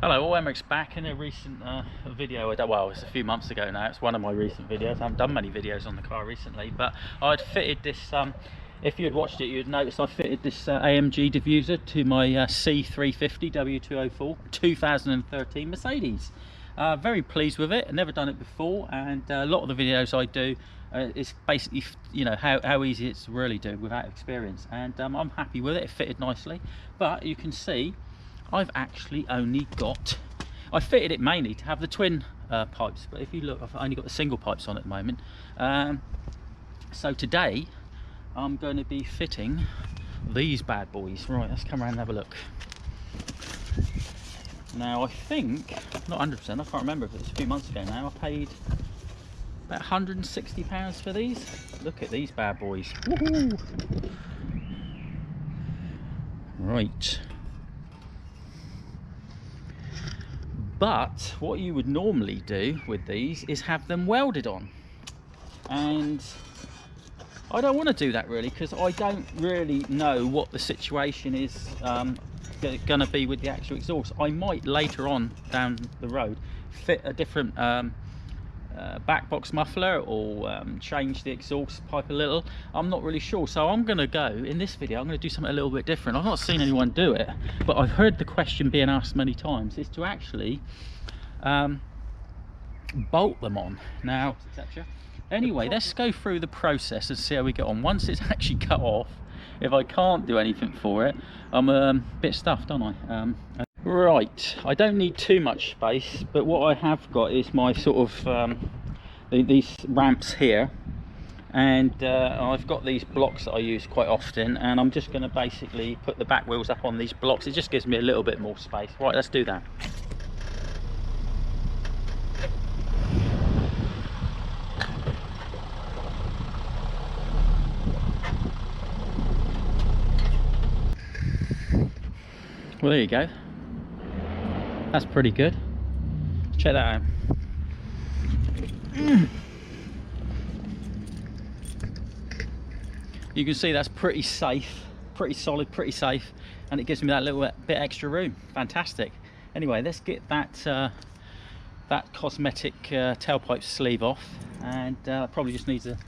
Hello all, Emmerich's back in a recent video. Well, it's a few months ago now. It's one of my recent videos. I haven't done many videos on the car recently, but I'd fitted this, if you had watched it you'd notice I fitted this AMG diffuser to my C350 W204 2013 Mercedes. Very pleased with it. I've never done it before, and a lot of the videos I do is basically, you know, how easy it's to really do without experience, and I'm happy with it. It fitted nicely, but you can see I've actually only got, I fitted it mainly to have the twin pipes, but if you look, I've only got the single pipes on at the moment. So today I'm going to be fitting these bad boys. Right, let's come around and have a look. Now I think, not 100%, I can't remember if it was a few months ago now, I paid about £160 for these. Look at these bad boys. Woohoo! Right. But what you would normally do with these is have them welded on, and I don't want to do that really, because I don't really know what the situation is going to be with the actual exhaust. I might later on down the road fit a different back box muffler, or change the exhaust pipe a little. I'm not really sure, so I'm going to go, in this video I'm going to do something a little bit different. I've not seen anyone do it, but I've heard the question being asked many times, is to actually bolt them on. Now anyway, let's go through the process and see how we get on. Once it's actually cut off, if I can't do anything for it, I'm a bit stuffed, don't I? Right, I don't need too much space, but what I have got is my sort of these ramps here, and I've got these blocks that I use quite often, and I'm just going to basically put the back wheels up on these blocks. It just gives me a little bit more space. Right, let's do that. Well, there you go. That's pretty good. Check that out. You can see that's pretty safe, pretty solid, pretty safe, and it gives me that little bit extra room. Fantastic. Anyway, let's get that that cosmetic tailpipe sleeve off, and probably just needs a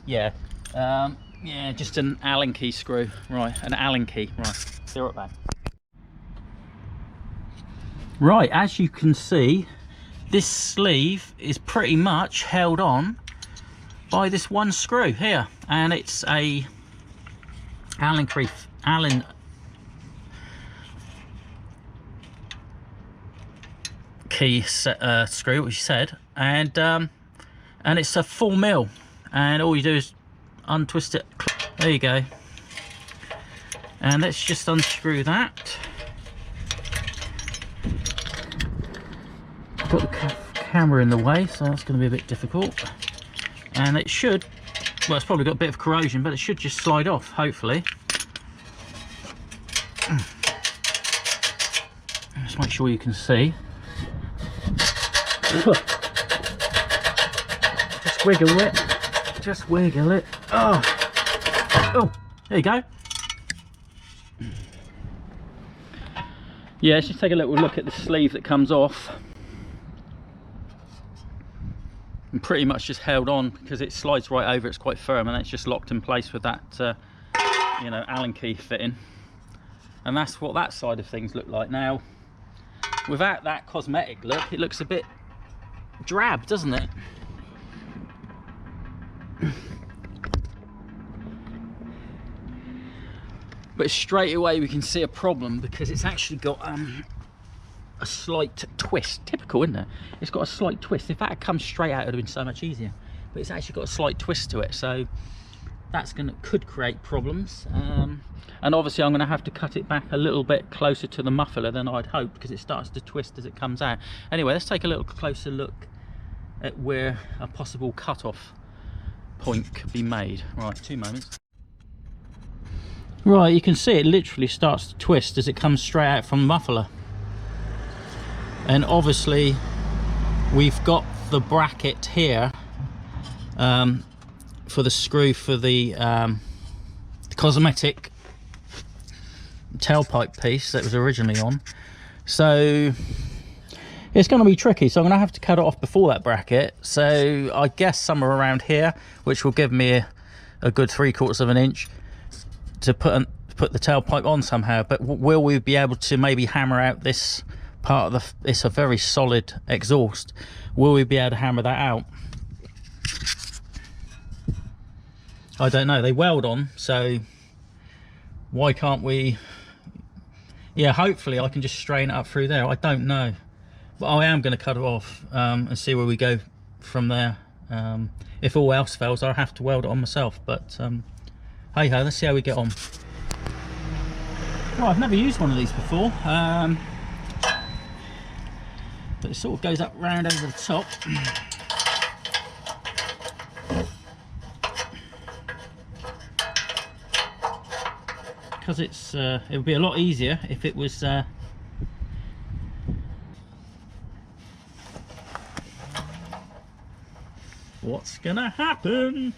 yeah, just an Allen key screw. Right, an Allen key. Right, be right back. Right, as you can see, this sleeve is pretty much held on by this one screw here, and it's a Allen key screw, which you said, and it's a 4mm, and all you do is untwist it. There you go. And let's just unscrew that. Got the camera in the way, so that's going to be a bit difficult, and it should, well, it's probably got a bit of corrosion, but it should just slide off, hopefully. Just make sure you can see. Just wiggle it, just wiggle it. Oh, there you go. Yeah, let's just take a little look at the sleeve that comes off. And pretty much just held on because it slides right over. It's quite firm, and it's just locked in place with that you know, Allen key fitting. And that's what that side of things look like. Now, without that cosmetic look, it looks a bit drab, doesn't it? But straight away we can see a problem, because it's actually got a slight twist. Typical, isn't it? It's got a slight twist. If that had come straight out, it would have been so much easier, but it's actually got a slight twist to it, so that's could create problems. And obviously I'm going to have to cut it back a little bit closer to the muffler than I'd hoped, because it starts to twist as it comes out. Anyway, let's take a little closer look at where a possible cut-off point could be made. Right, 2 moments. Right, you can see it literally starts to twist as it comes straight out from the muffler. And obviously we've got the bracket here for the screw for the cosmetic tailpipe piece that was originally on. So it's going to be tricky, so I'm going to have to cut it off before that bracket. So I guess somewhere around here, which will give me a good 3/4 of an inch to put the tailpipe on somehow. But will we be able to maybe hammer out this part of it's a very solid exhaust, will we be able to hammer that out? I don't know. They weld on, so why can't we? Yeah, hopefully I can just straighten it up through there. I don't know, but I am going to cut it off and see where we go from there. If all else fails, I'll have to weld it on myself, but hey ho, let's see how we get on. Well, I've never used one of these before, but it sort of goes up round over the top. Because it's it would be a lot easier if it was what's gonna happen?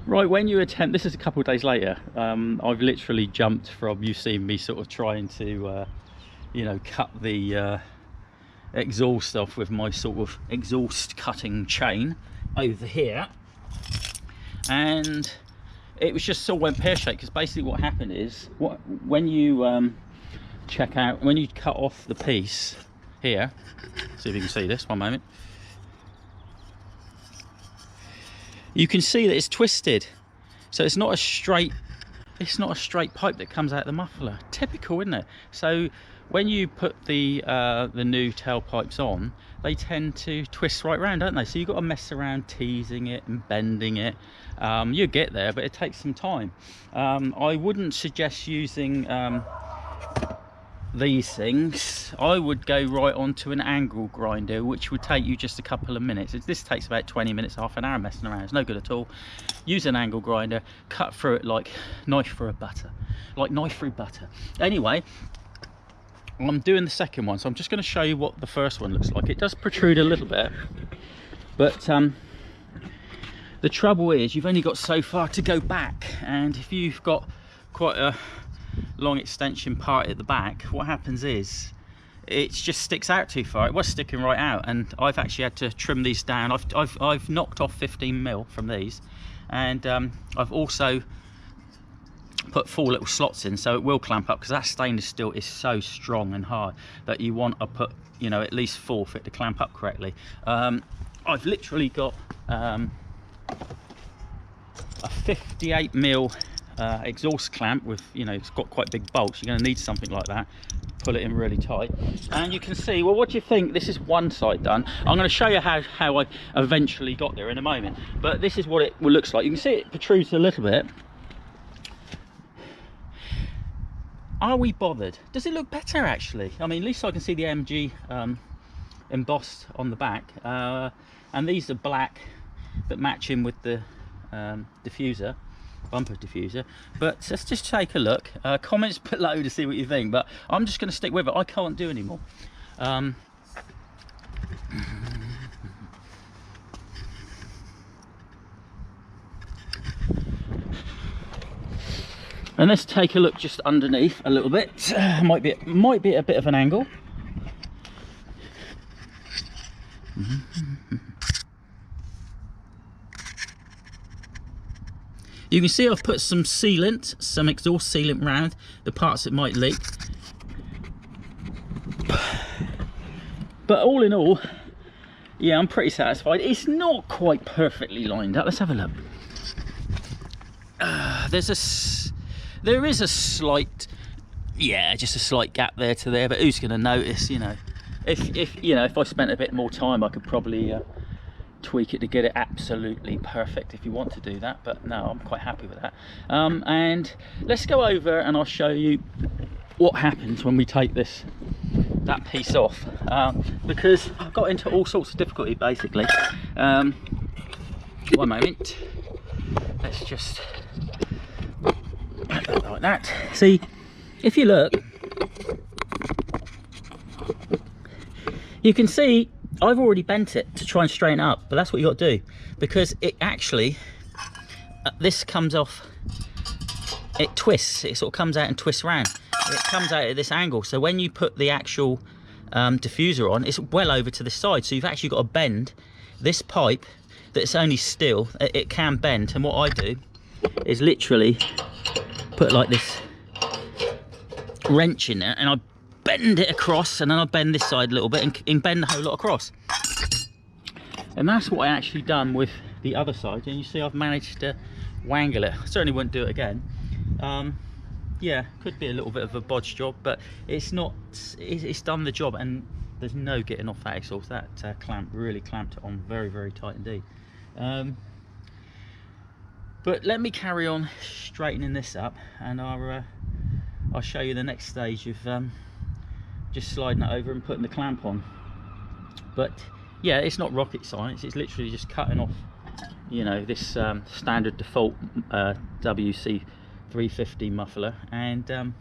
Right, when you attempt, this is a couple of days later, I've literally jumped from, you've seen me sort of trying to you know, cut the exhaust off with my sort of exhaust cutting chain over here, and it was just sort of went pear-shaped, because basically what happened is, when you check out, when you cut off the piece here, see if you can see this, one moment, you can see that it's twisted, so it's not a straight pipe that comes out of the muffler. Typical, isn't it? So when you put the new tailpipes on, they tend to twist right round, don't they? So you've got to mess around teasing it and bending it. You get there, but it takes some time. I wouldn't suggest using these things. I would go right onto an angle grinder, which would take you just a couple of minutes. This takes about 20 minutes, half an hour messing around. It's no good at all. Use an angle grinder, cut through it like knife through butter. Anyway, I'm doing the second one, so I'm just going to show you what the first one looks like. It does protrude a little bit, but the trouble is you've only got so far to go back, and if you've got quite a long extension part at the back, what happens is it just sticks out too far. It was sticking right out, and I've actually had to trim these down. I've knocked off 15mm from these, and I've also put 4 little slots in, so it will clamp up, because that stainless steel is so strong and hard that you want to put, you know, at least 4 for it to clamp up correctly. I've literally got a 58mm exhaust clamp with, you know, it's got quite big bolts. You're going to need something like that. Pull it in really tight, and you can see, well, what do you think? This is one side done. I'm going to show you how I eventually got there in a moment, but this is what it looks like. You can see it protrudes a little bit. Are we bothered? Does it look better, actually? I mean, at least I can see the MG embossed on the back, and these are black that match in with the diffuser, bumper diffuser. But let's just take a look. Comments below to see what you think, but I'm just going to stick with it. I can't do anymore. And let's take a look just underneath a little bit. Might be at a bit of an angle. You can see I've put some sealant, some exhaust sealant round the parts that might leak. But all in all, yeah, I'm pretty satisfied. It's not quite perfectly lined up. Let's have a look. There is a slight, yeah, just a slight gap there to there, but who's going to notice, you know? If I spent a bit more time, I could probably tweak it to get it absolutely perfect if you want to do that, but no, I'm quite happy with that. And let's go over and I'll show you what happens when we take that piece off, because I've got into all sorts of difficulty basically. One moment, let's just like that. See, if you look, you can see I've already bent it to try and straighten it up, but that's what you got to do, because it actually, this comes off, it twists, it sort of comes out and twists around. It comes out at this angle, so when you put the actual diffuser on, it's well over to the side, so you've actually got to bend this pipe that's only steel. It can bend, and what I do is literally put like this wrench in there, and I bend it across, and then I bend this side a little bit and bend the whole lot across. And that's what I actually done with the other side, and you see I've managed to wangle it. I certainly wouldn't do it again. Yeah, could be a little bit of a bodge job, but it's not, it's done the job, and there's no getting off that exhaust. That clamp really clamped it on very, very tight indeed. But let me carry on straightening this up, and I'll show you the next stage of just sliding it over and putting the clamp on. But yeah, it's not rocket science, it's literally just cutting off, you know, this standard default WC350 muffler and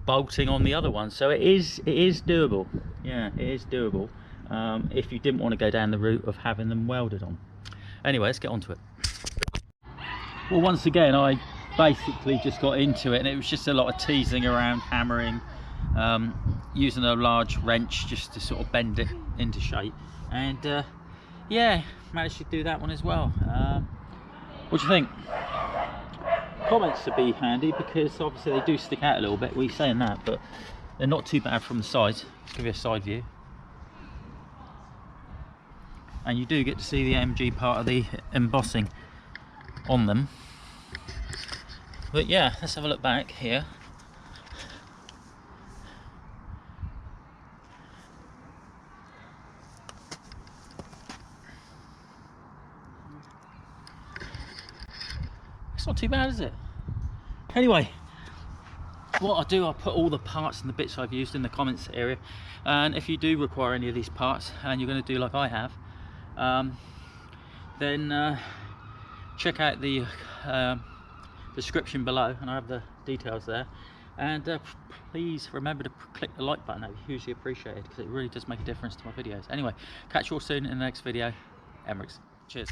bolting on the other one. So it is doable. Yeah, it is doable, if you didn't want to go down the route of having them welded on. Anyway, let's get on to it. Well, once again, I basically just got into it, and it was just a lot of teasing around, hammering, using a large wrench just to sort of bend it into shape, and yeah, managed to do that one as well. What do you think? Comments would be handy, because obviously they do stick out a little bit. We're saying that, but they're not too bad from the sides. Let's give you a side view, and you do get to see the MG part of the embossing on them. But yeah, let's have a look back here. It's not too bad, is it? Anyway, what I'll do, I'll put all the parts and the bits I've used in the comments area, and if you do require any of these parts and you're going to do like I have, then check out the description below, and I have the details there. And please remember to click the like button. That would be hugely appreciated, because it really does make a difference to my videos. Anyway, catch you all soon in the next video. Emmerichs. Cheers.